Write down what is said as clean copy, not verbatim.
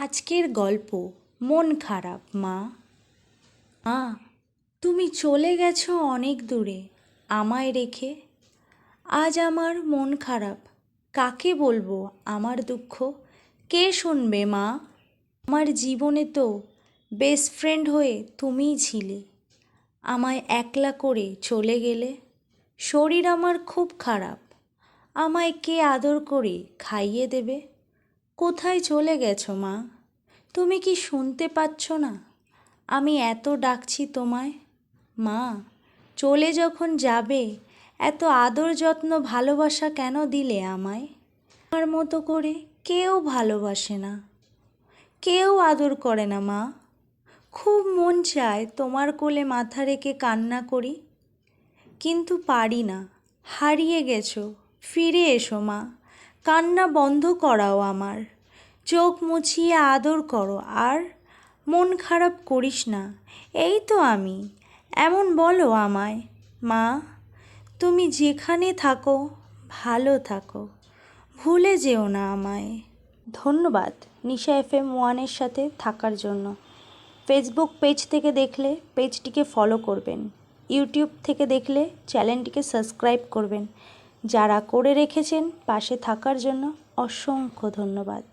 আজকের গল্প মন খারাপ মা। মা, তুমি চলে গেছো অনেক দূরে আমায় রেখে। আজ আমার মন খারাপ, কাকে বলবো আমার দুঃখ? কে শুনবে মা? আমার জীবনে তো বেস্ট ফ্রেন্ড হয়ে তুমিই ছিলে, আমায় একলা করে চলে গেলে। শরীর আমার খুব খারাপ, আমায় কে আদর করে খাইয়ে দেবে? কোথায় চলে গেছো মা? তুমি কি শুনতে পাচ্ছ না আমি এত ডাকছি তোমায়? মা, চলে যখন যাবে এত আদর যত্ন ভালোবাসা কেন দিলে আমায়? আমার মতো করে কেউ ভালোবাসে না, কেউ আদর করে না মা। খুব মন চায় তোমার কোলে মাথা রেখে কান্না করি, কিন্তু পারি না। হারিয়ে গেছো, ফিরে এসো মা। কান্না বন্ধ করাও আমার, চোখ মুছিয়ে আদর করো আর মন খারাপ করিস না। এই তো আমি, এমন বলো আমায়। মা, তুমি যেখানে থাকো ভালো থাকো, ভুলে যেও না আমায়। ধন্যবাদ নিশা FM 1-এর সাথে থাকার জন্য। ফেসবুক পেজ থেকে দেখলে পেজটিকে ফলো করবেন, ইউটিউব থেকে দেখলে চ্যানেলটিকে সাবস্ক্রাইব করবেন। যারা করে রেখেছেন পাশে থাকার জন্য অসংখ্য ধন্যবাদ।